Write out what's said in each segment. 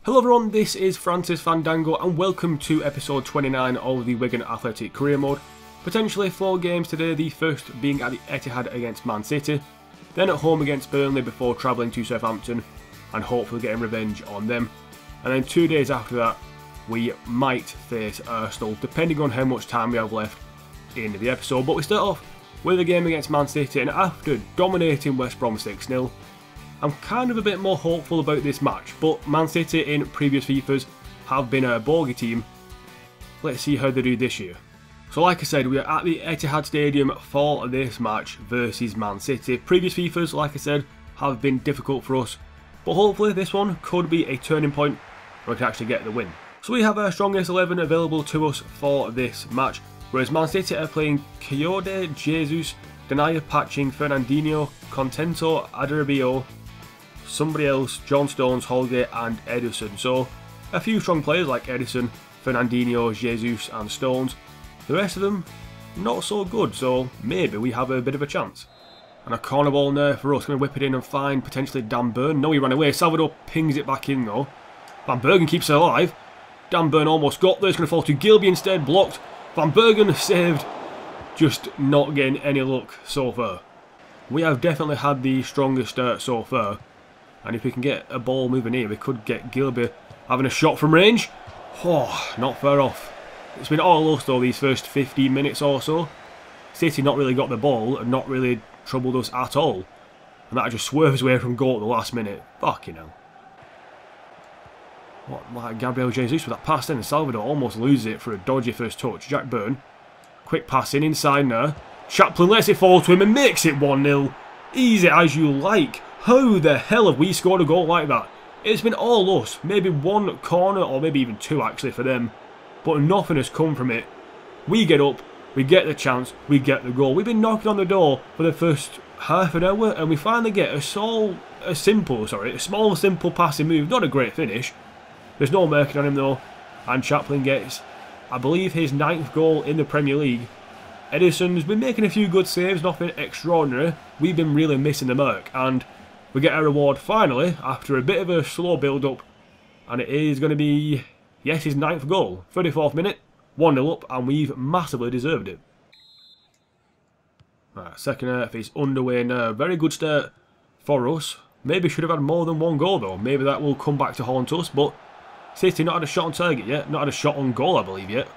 Hello everyone, this is Francis Fandango and welcome to episode 29 of the Wigan Athletic Career Mode. Potentially 4 games today, the first being at the Etihad against Man City, then at home against Burnley before travelling to Southampton and hopefully getting revenge on them. And then 2 days after that, we might face Arsenal, depending on how much time we have left in the episode. But we start off with a game against Man City, and after dominating West Brom 6-0, I'm kind of a bit more hopeful about this match, but Man City in previous FIFAs have been a bogey team. Let's see how they do this year. So like I said, we are at the Etihad Stadium for this match versus Man City. Previous FIFAs, like I said, have been difficult for us, but hopefully this one could be a turning point where we can actually get the win. So we have our strongest 11 available to us for this match, whereas Man City are playing Kayode, Jesus, Denaya, Patching, Fernandinho, Contento, Adarabio, somebody else, John Stones, Holgate and Edison. So a few strong players like Edison, Fernandinho, Jesus and Stones. The rest of them not so good, so maybe we have a bit of a chance. And a corner ball there for us, going to whip it in and find potentially Dan Burn. No, he ran away. Salvador pings it back in though. Van Bergen keeps it alive. Dan Burn almost got there, it's going to fall to Gilby instead, blocked. Van Bergen saved, just not getting any luck so far. We have definitely had the strongest start so far. And if we can get a ball moving here, we could get Gilby having a shot from range. Oh, not far off. It's been all us though these first 15 minutes or so. City not really got the ball and not really troubled us at all. And that just swerves away from goal at the last minute. Fucking hell. What, like Gabriel Jesus with that pass in, and Salvador almost loses it for a dodgy first touch. Jack Byrne, quick pass in inside now. Chaplin lets it fall to him and makes it 1-0. Easy as you like. How the hell have we scored a goal like that? It's been all us. Maybe one corner or maybe even 2 actually for them. But nothing has come from it. We get up, we get the chance, we get the goal. We've been knocking on the door for the first half an hour and we finally get a small simple passing move. Not a great finish. There's no marking on him though. And Chaplin gets, I believe, his 9th goal in the Premier League. Edison's been making a few good saves, nothing extraordinary. We've been really missing the mark and we get our reward finally after a bit of a slow build-up, and it is going to be, yes, his 9th goal. 34th minute, 1-0 up, and we've massively deserved it. Right, second half is underway now. Very good start for us. Maybe should have had more than 1 goal though. Maybe that will come back to haunt us, but City not had a shot on target yet, not had a shot on goal I believe yet.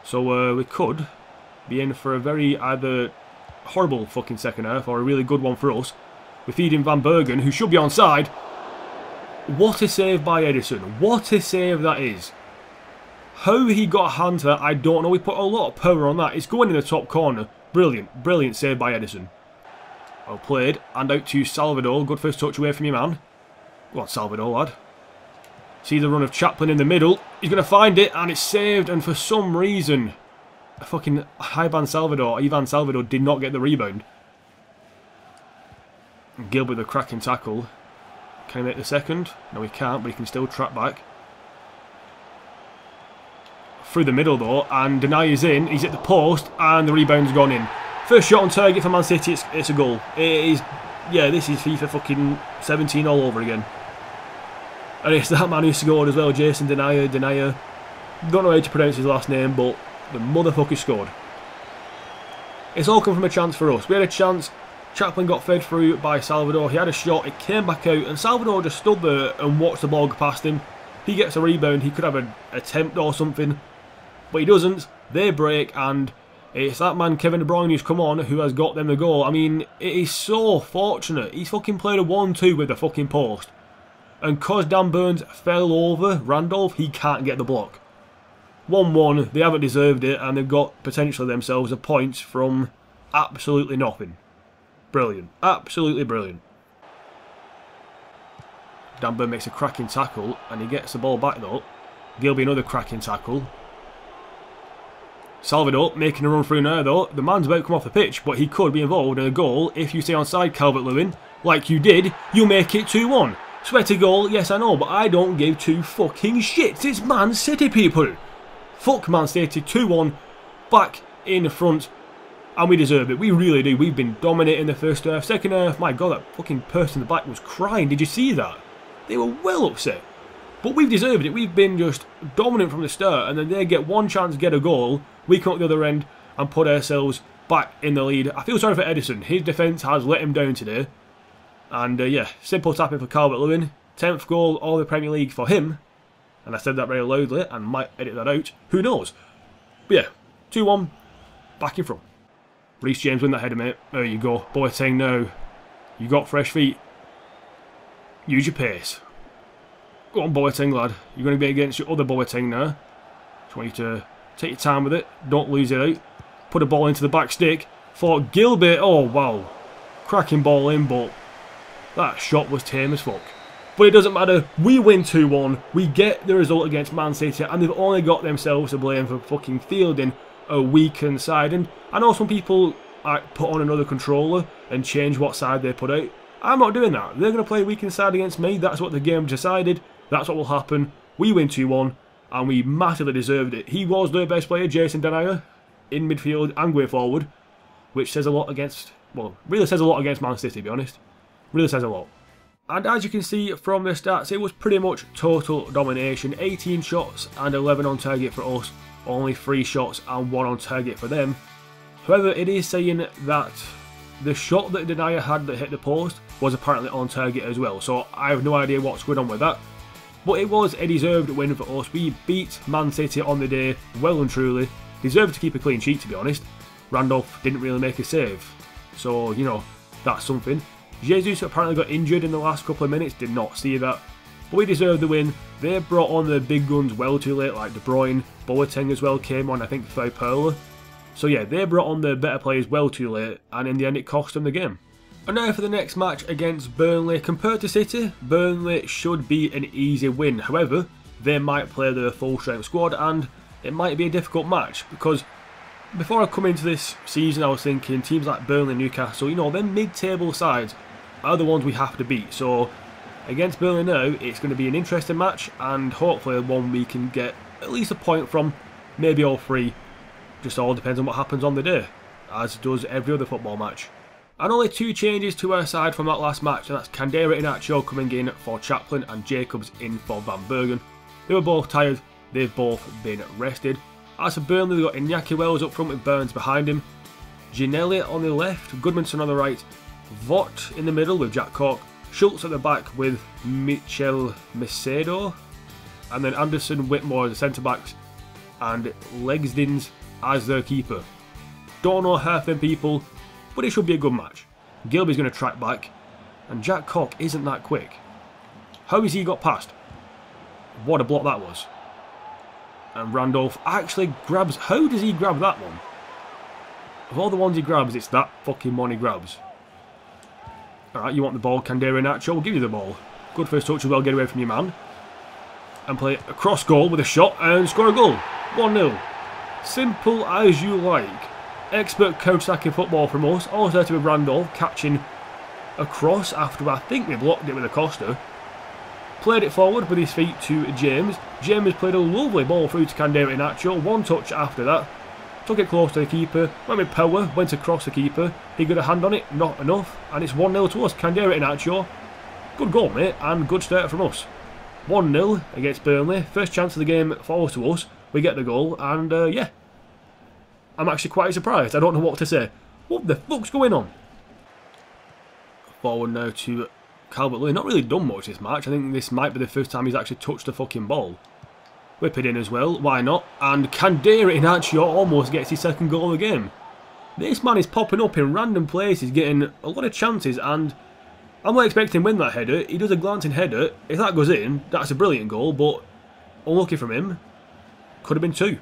So we could be in for a very either horrible fucking second half or a really good one for us. We feed in Van Bergen, who should be onside. What a save by Edison. What a save that is. How he got a hand to that, I don't know. We put a lot of power on that. It's going in the top corner. Brilliant. Brilliant save by Edison. Well played. And out to Salvador. Good first touch away from your man. Go on, Salvador, lad. See the run of Chaplin in the middle. He's going to find it, and it's saved. And for some reason, fucking Ivan Salvador did not get the rebound. Gilbert with a cracking tackle. Can he make the second? No, he can't, but he can still track back. Through the middle though, and Denaya's in. He's at the post, and the rebound's gone in. First shot on target for Man City, it's a goal. It is, yeah, this is FIFA fucking 17 all over again. And it's that man who scored as well, Jason Denaya. Don't know how to pronounce his last name, but the motherfucker scored. It's all come from a chance for us. We had a chance. Chaplin got fed through by Salvador. He had a shot, it came back out, and Salvador just stood there and watched the ball go past him. He gets a rebound, he could have an attempt or something, but he doesn't. They break, and it's that man Kevin De Bruyne who's come on who has got them the goal. I mean, it is so fortunate. He's fucking played a 1-2 with the fucking post, and cause Dan Burns fell over Randolph, he can't get the block. 1-1, they haven't deserved it, and they've got potentially themselves a point from absolutely nothing. Brilliant. Absolutely brilliant. Dan Burn makes a cracking tackle and he gets the ball back though. Gilby another cracking tackle. Salvador making a run through now though. The man's about to come off the pitch, but he could be involved in a goal if you stay onside, Calvert-Lewin. Like you did, you make it 2-1. Sweaty goal, yes I know, but I don't give 2 fucking shits. It's Man City, people. Fuck Man City, 2-1. Back in front. And we deserve it. We really do. We've been dominating the first half. Second half, my God, that fucking person in the back was crying. Did you see that? They were well upset. But we've deserved it. We've been just dominant from the start, and then they get one chance to get a goal. We come up the other end and put ourselves back in the lead. I feel sorry for Edison. His defence has let him down today. And yeah, simple tapping for Calvert-Lewin. 10th goal of the Premier League for him. And I said that very loudly and might edit that out. Who knows? But yeah, 2-1, back in front. Reece James win that header, mate. There you go. Boateng now. You got fresh feet. Use your pace. Go on, Boateng, lad. You're going to be against your other Boateng now. Just want you to take your time with it. Don't lose it out. Put a ball into the back stick for Gilbert. Oh, wow. Cracking ball in, but that shot was tame as fuck. But it doesn't matter. We win 2-1. We get the result against Man City, and they've only got themselves to blame for fucking fielding a weakened side. And I know some people put on another controller and change what side they put out. I'm not doing that. They're going to play a weakened side against me. That's what the game decided. That's what will happen. We win 2-1, and we massively deserved it. He was their best player, Jason Denayer, in midfield and going forward, which says a lot against, well, really says a lot against Man City, to be honest. Really says a lot. And as you can see from the stats, it was pretty much total domination. 18 shots and 11 on target for us. Only 3 shots and 1 on target for them. However, it is saying that the shot that Denayer had that hit the post was apparently on target as well. So I have no idea what's going on with that. But it was a deserved win for us. We beat Man City on the day well and truly. Deserved to keep a clean sheet, to be honest. Randolph didn't really make a save. So, you know, that's something. Jesus apparently got injured in the last couple of minutes, did not see that. But we deserved the win. They brought on the big guns well too late, like De Bruyne. Boateng as well came on, I think, for Perla. So yeah, they brought on the better players well too late, and in the end it cost them the game. And now for the next match against Burnley. Compared to City, Burnley should be an easy win. However, they might play their full strength squad, and it might be a difficult match, because before I come into this season I was thinking teams like Burnley and Newcastle, you know, them mid-table sides are the ones we have to beat. So against Burnley now, it's going to be an interesting match, and hopefully one we can get at least a point from, maybe all 3. Just all depends on what happens on the day, as does every other football match. And only 2 changes to our side from that last match, and that's Candera Iheanacho coming in for Chaplin and Jacobs in for Van Bergen. They were both tired, they've both been rested. As for Burnley, they've got Iñaki Wells up front with Burns behind him, Ginelli on the left, Goodmanson on the right, Vought in the middle with Jack Cork, Schultz at the back with Michel Macedo, and then Anderson, Whitmore as the centre-backs, and Legsdins as their keeper. Don't know half them people, but it should be a good match. Gilby's going to track back, and Jack Cork isn't that quick. How has he got past? What a block that was. And Randolph actually grabs... How does he grab that one? Of all the ones he grabs, it's that fucking one he grabs. Alright, you want the ball, Candera Iheanacho, we'll give you the ball. Good first touch as well, get away from your man. And play a cross goal with a shot and score a goal. 1-0. Simple as you like. Expert counter-attacking football from us. All started with Randolph catching a cross after I think we blocked it with Acosta. Played it forward with his feet to James. James played a lovely ball through to Candera Iheanacho. 1 touch after that. Took it close to the keeper, went with power, went across the keeper. He got a hand on it, not enough, and it's 1-0 to us. Candera Iheanacho. Good goal, mate, and good start from us. 1-0 against Burnley. First chance of the game falls to us. We get the goal, and yeah. I'm actually quite surprised. I don't know what to say. What the fuck's going on? Forward now to Calvert-Lewin. Not really done much this match. I think this might be the first time he's actually touched the fucking ball. Whip it in as well, why not? And Candera Iheanacho almost gets his second goal of the game. This man is popping up in random places, getting a lot of chances, and I'm not expecting him to win that header. He does a glancing header. If that goes in, that's a brilliant goal, but unlucky from him. Could have been 2.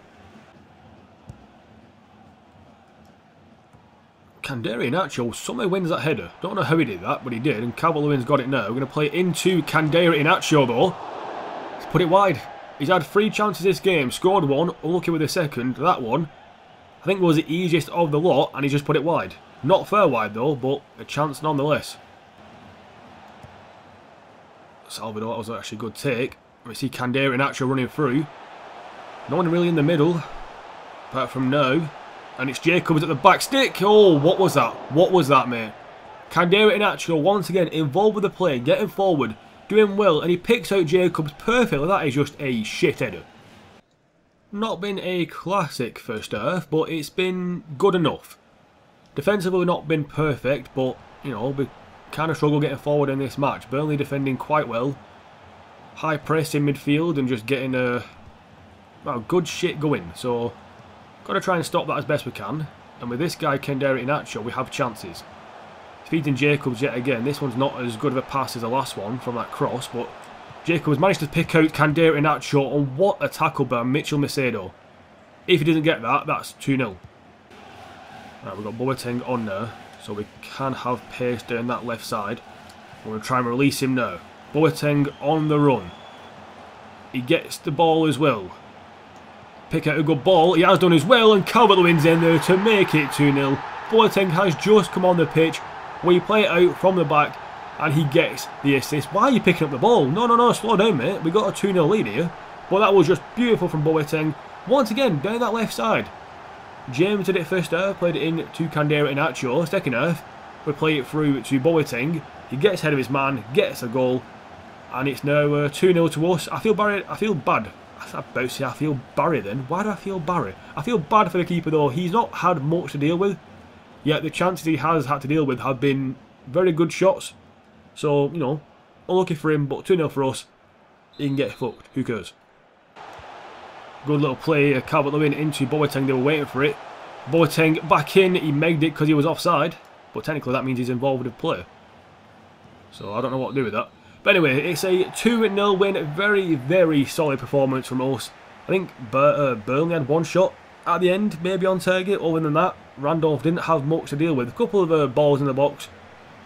Candera Iheanacho somehow wins that header. Don't know how he did that, but he did, and Calvert-Lewin's got it now. We're going to play it into Candera Iheanacho though. Let's put it wide. He's had 3 chances this game, scored 1, unlucky with the second. That one, I think, was the easiest of the lot, and he just put it wide. Not fair wide though, but a chance nonetheless. Salvador, that was actually a good take. We see Candera Iheanacho running through. No one really in the middle, apart from now. And it's Jacobs at the back stick. Oh, what was that? What was that, mate? Candera Iheanacho once again involved with the play, getting forward, doing well, and he picks out Jacobs perfectly. That is just a shit header. Not been a classic first half, but it's been good enough. Defensively not been perfect, but, you know, we kind of struggle getting forward in this match. Burnley defending quite well. High press in midfield and just getting well, good shit going. So, got to try and stop that as best we can. And with this guy, BaxterDaKing, we have chances. Feeding Jacobs yet again. This one's not as good of a pass as the last one from that cross, but Jacobs managed to pick out BaxterDaKing, and what a tackle by Mitchell Macedo. If he doesn't get that, that's 2-0. Right, we've got Boateng on there, so we can have pace down that left side. We're going to try and release him now. Boateng on the run. He gets the ball as well. Pick out a good ball. He has done as well, and Calvert-Lewin's in there to make it 2-0. Boateng has just come on the pitch. We play it out from the back, and he gets the assist. Why are you picking up the ball? No, slow down, mate. We got a 2-0 lead here. But that was just beautiful from Boateng. Once again, down that left side. James did it first half, played it in to BaxterDaKing. Second half, we play it through to Boateng. He gets ahead of his man, gets a goal, and it's now 2-0 to us. I feel bad. I was about to say I feel Barry then. Why do I feel Barry? I feel bad for the keeper though. He's not had much to deal with. Yet the chances he has had to deal with have been very good shots. So, you know, unlucky for him, but 2-0 for us. He can get fucked. Who cares? Good little play. Calvert-Lewin into Boateng. They were waiting for it. Boateng back in. He megged it because he was offside. But technically that means he's involved with play. So I don't know what to do with that. But anyway, it's a 2-0 win. Very, very solid performance from us. I think Burnley had one shot at the end, maybe on target. Other than that, Randolph didn't have much to deal with. A couple of balls in the box.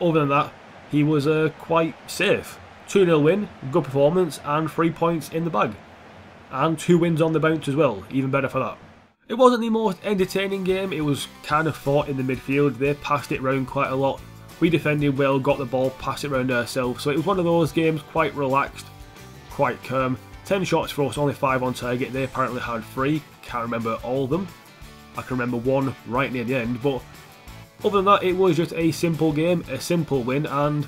Other than that, he was quite safe. 2-0 win, good performance, and 3 points in the bag. And 2 wins on the bounce as well, even better for that. It wasn't the most entertaining game. It was kind of fought in the midfield. They passed it round quite a lot. We defended well, got the ball, passed it round ourselves. So it was one of those games, quite relaxed, quite calm. 10 shots for us, only 5 on target. They apparently had 3. Can't remember all of them. I can remember one right near the end. But other than that, it was just a simple game, a simple win. And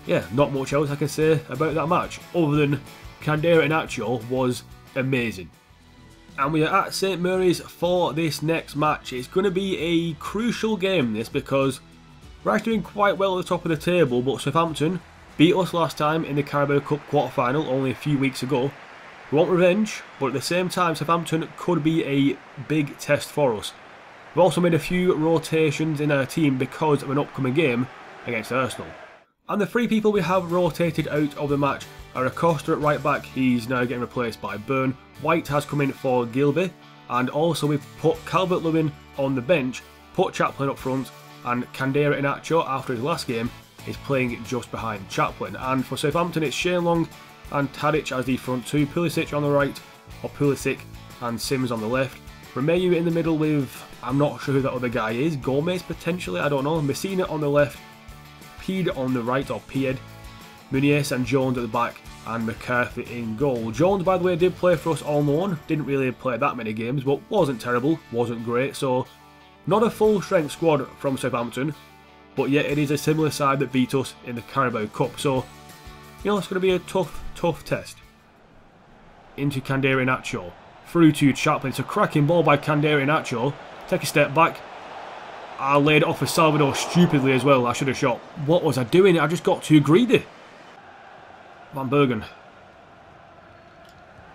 yeah, not much else I can say about that match. Other than BaxterDaKing was amazing. And we are at St Mary's for this next match. It's going to be a crucial game, this, because we're actually doing quite well at the top of the table, but Southampton beat us last time in the Carabao Cup quarter-final only a few weeks ago. We want revenge, but at the same time Southampton could be a big test for us. We've also made a few rotations in our team because of an upcoming game against Arsenal. And the 3 people we have rotated out of the match are Acosta at right back. He's now getting replaced by Burn. White has come in for Gilby, and also we've put Calvert-Lewin on the bench, put Chaplin up front, and BaxterDaKing after his last game is playing just behind Chaplin. And for Southampton it's Shane Long and Tadic as the front 2, Pulisic on the right, or Pulisic and Sims on the left. Romeu in the middle with, I'm not sure who that other guy is, Gomez potentially, I don't know. Messina on the left, Pede on the right, or Pied, Muniz and Jones at the back, and McCarthy in goal. Jones, by the way, did play for us on loan, didn't really play that many games, but wasn't terrible, wasn't great, so not a full strength squad from Southampton, but yet it is a similar side that beat us in the Carabao Cup, so you know it's going to be a tough test. Into BaxterDaKing, through to Chaplin. It's a cracking ball by BaxterDaKing. Take a step back. I laid it off for Salvador stupidly as well. I should have shot. What was I doing? I just got too greedy. Van Bergen.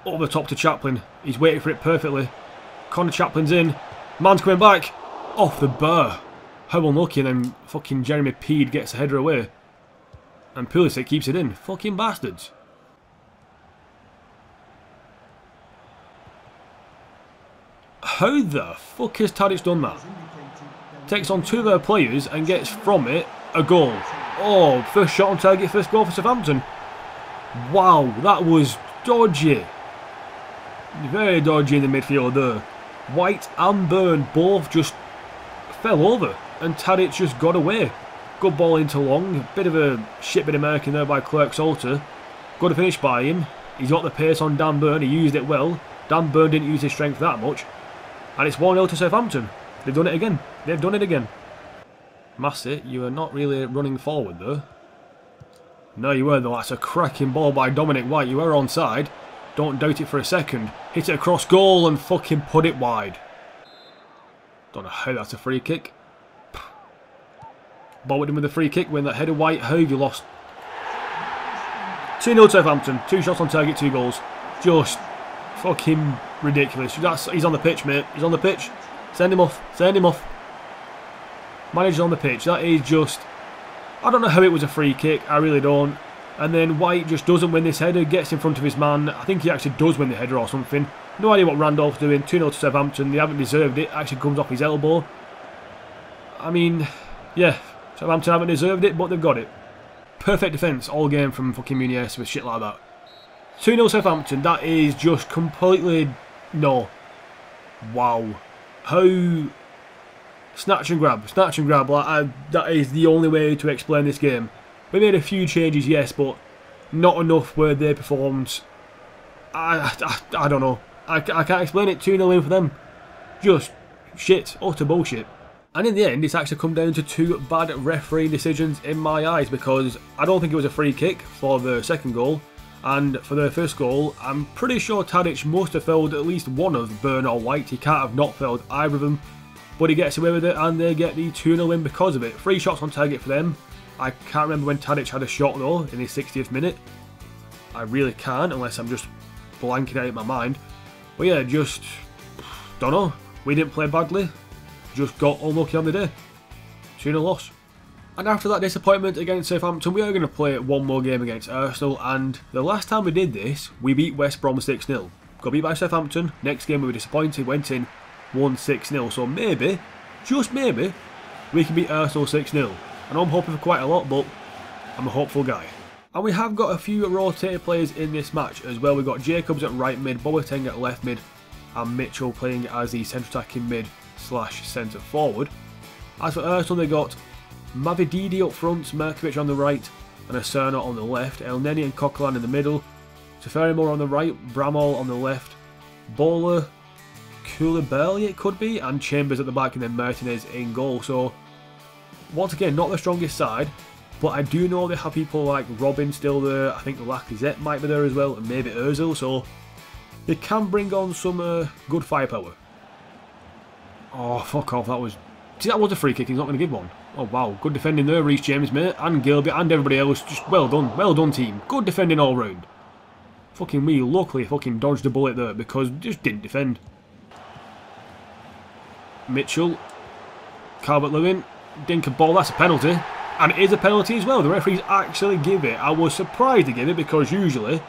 Over the top to Chaplin. He's waiting for it perfectly. Connor Chaplin's in. Man's coming back. Off the bar. How unlucky, and then fucking Jeremy Pede gets a header away. And Pulisic keeps it in. Fucking bastards. How the fuck has Tadic done that? Takes on 2 of their players and gets from it a goal. Oh, first shot on target, first goal for Southampton. Wow, that was dodgy. Very dodgy in the midfield there. White and Burn both just fell over and Tadic just got away. Good ball into Long. Bit of a shit bit of marking there by Clerk-Salter. Good finish by him. He's got the pace on Dan Burn. He used it well. Dan Burn didn't use his strength that much. And it's 1-0 to Southampton. They've done it again. They've done it again. Massey, you are not really running forward though. No, you were though. That's a cracking ball by Dominic White. You were onside. Don't doubt it for a second. Hit it across goal and fucking put it wide. Don't know how that's a free kick. Bowen with a free kick. Win that header. White. How have you lost? 2-0 Southampton. 2 shots on target, 2 goals. Just fucking ridiculous. He's on the pitch, mate. He's on the pitch. Send him off. Send him off. Manager's on the pitch. That is just... I don't know how it was a free kick. I really don't. And then White just doesn't win this header. Gets in front of his man. I think he actually does win the header or something. No idea what Randolph's doing. 2-0 to Southampton. They haven't deserved it. Actually comes off his elbow. I mean, yeah. Southampton haven't deserved it, but they've got it. Perfect defence all game from fucking Muniz with shit like that. 2-0 Southampton. That is just completely... No. Wow. How... Snatch and grab. Snatch and grab. Like, that is the only way to explain this game. We made a few changes, yes, but not enough where they performed. I don't know. I can't explain it. 2-0 in for them. Just shit. Utter bullshit. And in the end, it's actually come down to 2 bad referee decisions in my eyes, because I don't think it was a free kick for the second goal. And for the first goal, I'm pretty sure Tadic must have fouled at least one of Burn or White. He can't have not fouled either of them. But he gets away with it, and they get the 2-0 win because of it. 3 shots on target for them. I can't remember when Tadic had a shot though, in his 60th minute. I really can't, unless I'm just blanking out in my mind. But yeah, just... don't know. We didn't play badly. Just got unlucky on the day. 2-0 loss. And after that disappointment against Southampton, we are going to play one more game against Arsenal. And the last time we did this, we beat West Brom 6-0. Got beat by Southampton. Next game we were disappointed, went in 1-6-0. So maybe, just maybe, we can beat Arsenal 6-0. I know I'm hoping for quite a lot, but I'm a hopeful guy. And we have got a few rotated players in this match as well. We've got Jacobs at right mid, Boateng at left mid, and Mitchell playing as the central attacking mid / centre forward. As for Arsenal, they got Mavididi up front, Merkovic on the right, and Asana on the left. El Neni and Coquelin in the middle. Teferimore on the right, Bramall on the left, Bowler, Koulibaly it could be, and Chambers at the back, and then Martinez in goal. So once again, not the strongest side, but I do know they have people like Robin still there. I think Lacazette might be there as well, and maybe Ozil, so they can bring on some good firepower. Oh, fuck off, that was... See, that was a free kick, he's not going to give one. Oh wow, good defending there, Reece James, mate, and Gilby, and everybody else. Just well done team. Good defending all round. Fucking me, luckily fucking dodged a bullet there, because just didn't defend. Mitchell, Calvert-Lewin, dink a ball, that's a penalty. And it is a penalty as well, the referees actually give it. I was surprised to give it, because usually,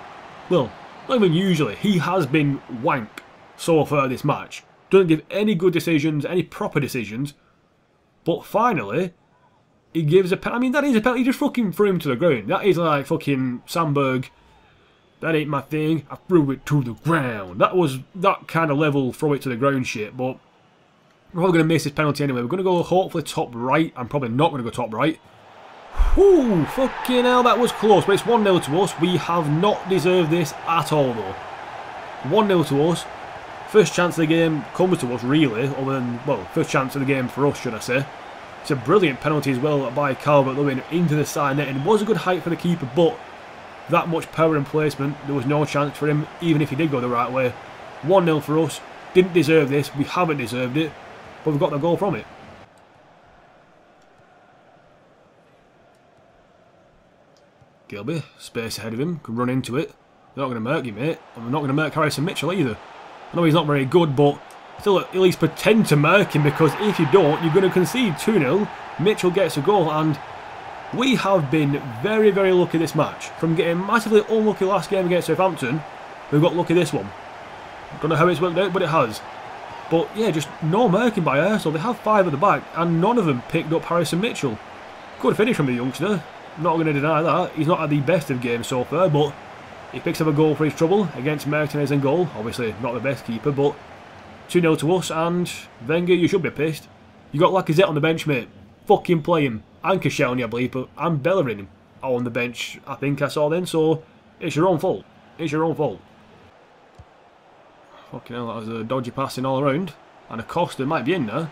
well, not even usually, he has been wank so far this match. Doesn't give any good decisions, any proper decisions. But finally, he gives a penalty. I mean, that is a penalty. He just fucking threw him to the ground. That is like fucking Sandberg. That ain't my thing. I threw it to the ground. That was that kind of level throw it to the ground shit. But we're probably going to miss this penalty anyway. We're going to go hopefully top right. I'm probably not going to go top right. Whew, fucking hell, that was close. But it's 1-0 to us. We have not deserved this at all though. 1-0 to us. First chance of the game comes to us, really, other than, well, first chance of the game for us, should I say. It's a brilliant penalty as well by Calvert-Lewin into the side net, and it was a good height for the keeper, but that much power and placement, there was no chance for him, even if he did go the right way. 1-0 for us, didn't deserve this, we haven't deserved it, but we've got the goal from it. Gilby, space ahead of him, can run into it. They're not going to murk you, mate, and we're not going to murk Harrison Mitchell either. I know he's not very good, but still at least pretend to murk him, because if you don't, you're going to concede 2-0. Mitchell gets a goal, and we have been very, very lucky this match. From getting massively unlucky last game against Southampton, we've got lucky this one. Don't know how it's worked out, but it has. But yeah, just no murking by Arsenal. They have 5 at the back, and none of them picked up Harrison Mitchell. Good finish from the youngster. Not going to deny that. He's not had the best of games so far, but he picks up a goal for his trouble against Martinez in goal. Obviously not the best keeper, but 2-0 to us, and Wenger, you should be pissed. You got Lacazette on the bench, mate. Fucking play him. And Koscielny, I believe, but I'm Bellerin on the bench, I think I saw then, so it's your own fault. It's your own fault. Fucking hell, that was a dodgy passing all around. And Acosta might be in there.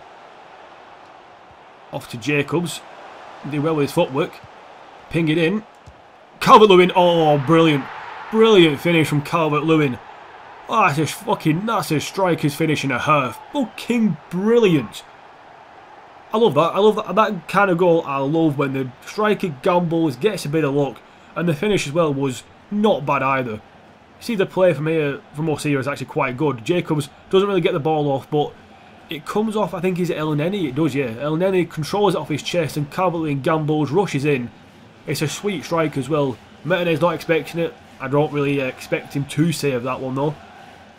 Off to Jacobs. Did well with his footwork. Ping it in. Calvert-Lewin. Oh, brilliant. Brilliant finish from Calvert-Lewin. Oh, that's a striker's finish in a half. Fucking brilliant. I love that. I love that kind of goal. I love when the striker gambles, gets a bit of luck, and the finish as well was not bad either. See, the play from us here is actually quite good. Jacobs doesn't really get the ball off, but it comes off, I think, is it El Neni? It does, yeah. El Neni controls it off his chest, and Calvert-Lewin gambles, rushes in. It's a sweet strike as well. Martinez not expecting it. I don't really expect him to save that one though.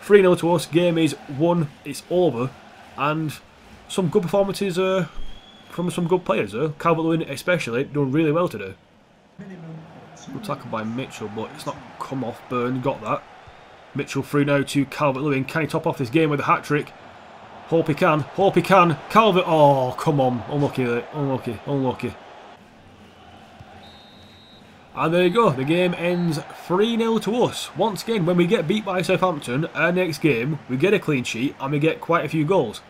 3-0 to us. Game is won. It's over. And some good performances from some good players. Calvert-Lewin especially doing really well today. Good tackle by Mitchell, but it's not come off. Burn got that. Mitchell through now to Calvert-Lewin. Can he top off this game with a hat-trick? Hope he can. Hope he can. Calvert. Oh, come on. Unlucky. Unlucky. Unlucky. And there you go. The game ends 3-0 to us. Once again, when we get beat by Southampton, our next game, we get a clean sheet and we get quite a few goals.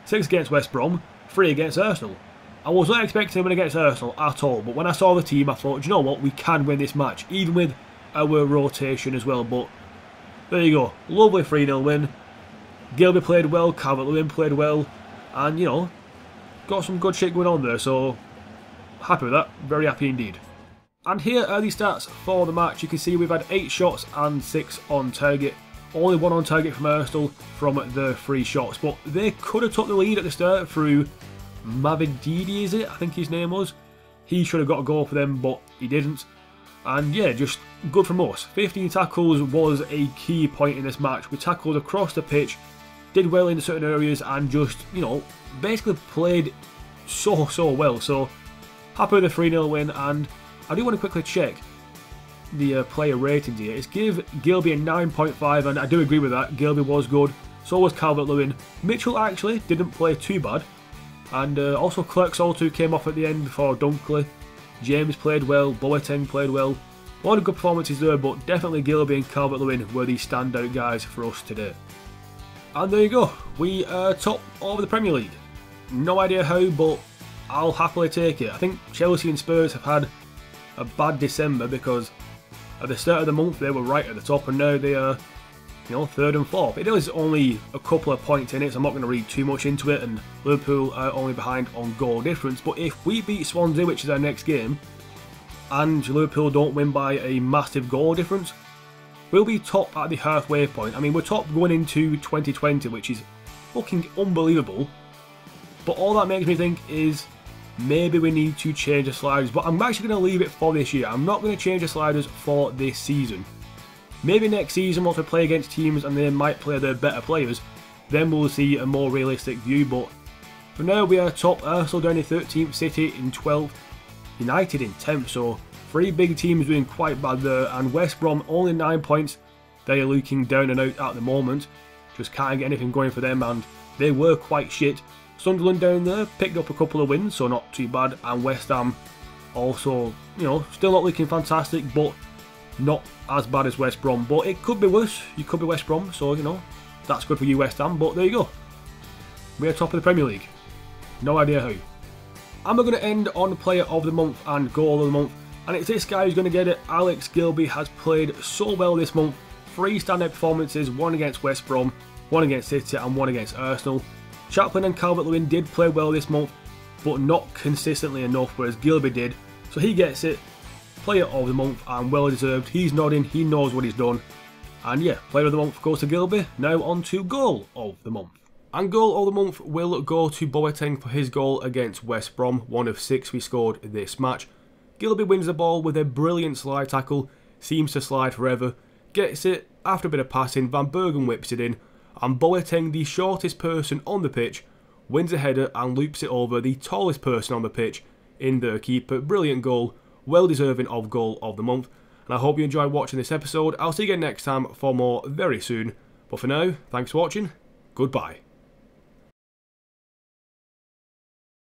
6 against West Brom, 3 against Arsenal. I was not expecting to win against Arsenal at all, but when I saw the team, I thought, do you know what, we can win this match, even with our rotation as well. But there you go. Lovely 3-0 win. Gilby played well, Calvert-Lewin played well, and, you know, got some good shit going on there, so happy with that. Very happy indeed. And here are the stats for the match. You can see we've had 8 shots and 6 on target. Only 1 on target from Arsenal from the 3 shots. But they could have took the lead at the start through Mavididi, is it? I think his name was. He should have got a goal for them, but he didn't. And yeah, just good from us. 15 tackles was a key point in this match. We tackled across the pitch, did well in certain areas, and just, you know, basically played so well. So happy with the 3-0 win. And I do want to quickly check the player ratings here. It's give Gilby a 9.5, and I do agree with that. Gilby was good. So was Calvert-Lewin. Mitchell actually didn't play too bad. And also Clerks all 2 came off at the end for Dunkley. James played well. Boateng played well. A lot of good performances there, but definitely Gilby and Calvert-Lewin were the standout guys for us today. And there you go. We are top of the Premier League. No idea how, but I'll happily take it. I think Chelsea and Spurs have had a bad December because at the start of the month they were right at the top, and now they are, you know, 3rd and 4th. It is only a couple of points in it, so I'm not going to read too much into it, and Liverpool are only behind on goal difference. But if we beat Swansea, which is our next game, and Liverpool don't win by a massive goal difference, we'll be top at the halfway point. I mean, we're top going into 2020, which is fucking unbelievable. But all that makes me think is maybe we need to change the sliders, but I'm actually going to leave it for this year. I'm not going to change the sliders for this season. Maybe next season once we play against teams and they might play their better players, then we'll see a more realistic view. But for now we are top. Arsenal down in 13th, City in 12th, United in 10th, so 3 big teams doing quite bad there, and West Brom only 9 points. They are looking down and out at the moment, just can't get anything going for them, and they were quite shit. Sunderland down there picked up a couple of wins, so not too bad, and West Ham also, you know, still not looking fantastic, but not as bad as West Brom. But it could be worse. You could be West Brom, so, you know, that's good for you, West Ham. But there you go. We are top of the Premier League. No idea how. And we're going to end on Player of the Month and Goal of the Month, and it's this guy who's going to get it. Alex Gilby has played so well this month. 3 standout performances, 1 against West Brom, 1 against City, and 1 against Arsenal. Chaplin and Calvert-Lewin did play well this month, but not consistently enough, whereas Gilby did. So he gets it. Player of the Month, and well deserved. He's nodding, he knows what he's done. And yeah, Player of the Month goes to Gilby. Now on to Goal of the Month. And Goal of the Month will go to Boateng for his goal against West Brom, 1 of 6 we scored this match. Gilby wins the ball with a brilliant slide tackle, seems to slide forever, gets it, after a bit of passing, Van Bergen whips it in, and Boateng, the shortest person on the pitch, wins a header and loops it over the tallest person on the pitch in their keeper. Brilliant goal, well deserving of Goal of the Month. And I hope you enjoyed watching this episode. I'll see you again next time for more very soon. But for now, thanks for watching, goodbye.